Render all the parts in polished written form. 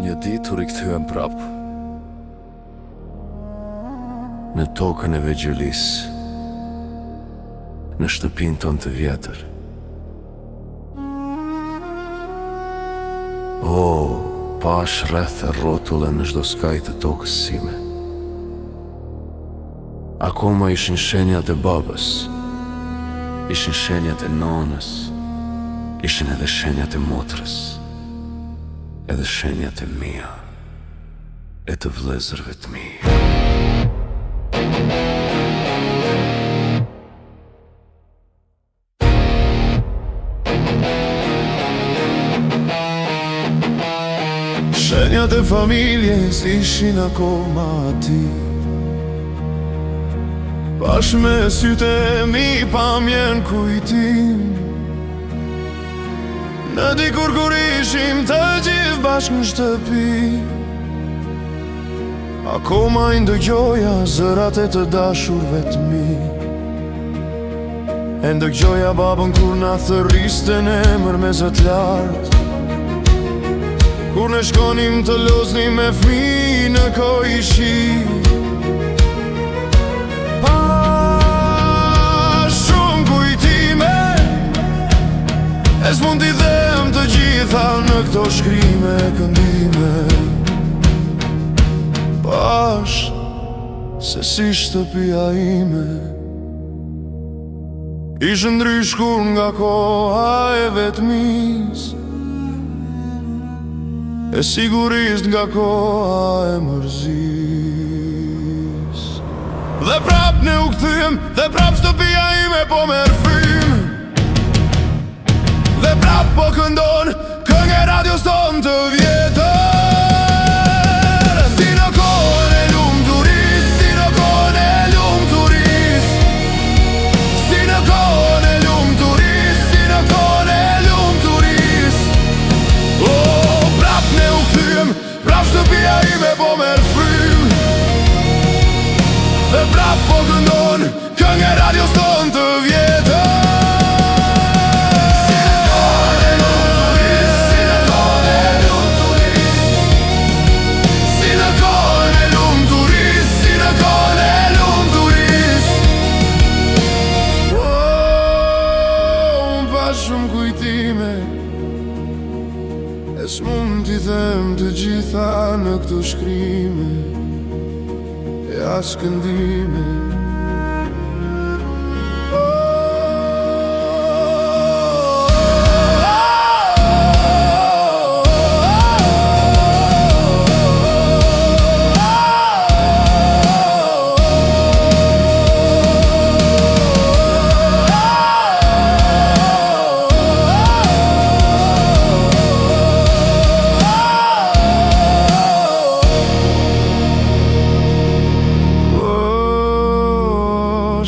Një ditë u rikthyem prap në tokën e Vegjelis, në shtëpinë tonë të vjetër. Pash rreth e rrotulle në çdo skaj të tokës sime. Akoma ishin shenjat e babës, ishin shenjat e nonës, ishin edhe shenjat e motrës, edhe shenjat e mia, e të vëllezërve të mi. Shenjat e familjes ishin akoma ati, pash me sytë e mi pamjen kujtim. Në dikur kur ishim të gjithë bashkë në shtëpi, akoma i ndëgjoja zërat e të dashurve të mi. E ndëgjoja babën kur na thërriste në emër me zët lartë, kur ne shkonim të loznim me fmi në koishi. Pa shumë kujtime, e s'mund t'i them të gjitha në këto shkrime këndime. Pash se si shtëpia ime ishë ndryshkur nga koha e vetmis, e sigurisht nga koha e mërzis. Dhe prap ne u këthyem, dhe prap shtëpia ime po merr frymë, dhe prap po këndon këngë e radios tonë të vjetër. Si në kohën e lumturisë, si në kohën e lumturisë, si në kohën e lumturisë, si në kohën e lumturisë. Prap shtëpia ime po merr frymë, dhe prap po këndon këngë e radios tonë të vjetër. Si në kohën e lumturisë, si në kohën e lumturisë, si në kohën e lumturisë, si në kohën e lumturisë. Pa shumë kujtime, e s'mund t'i them të gjitha në këto shkrime, e as këndime.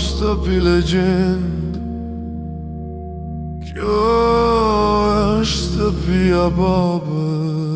Shtëpi legjend, kjo është shtëpia babës.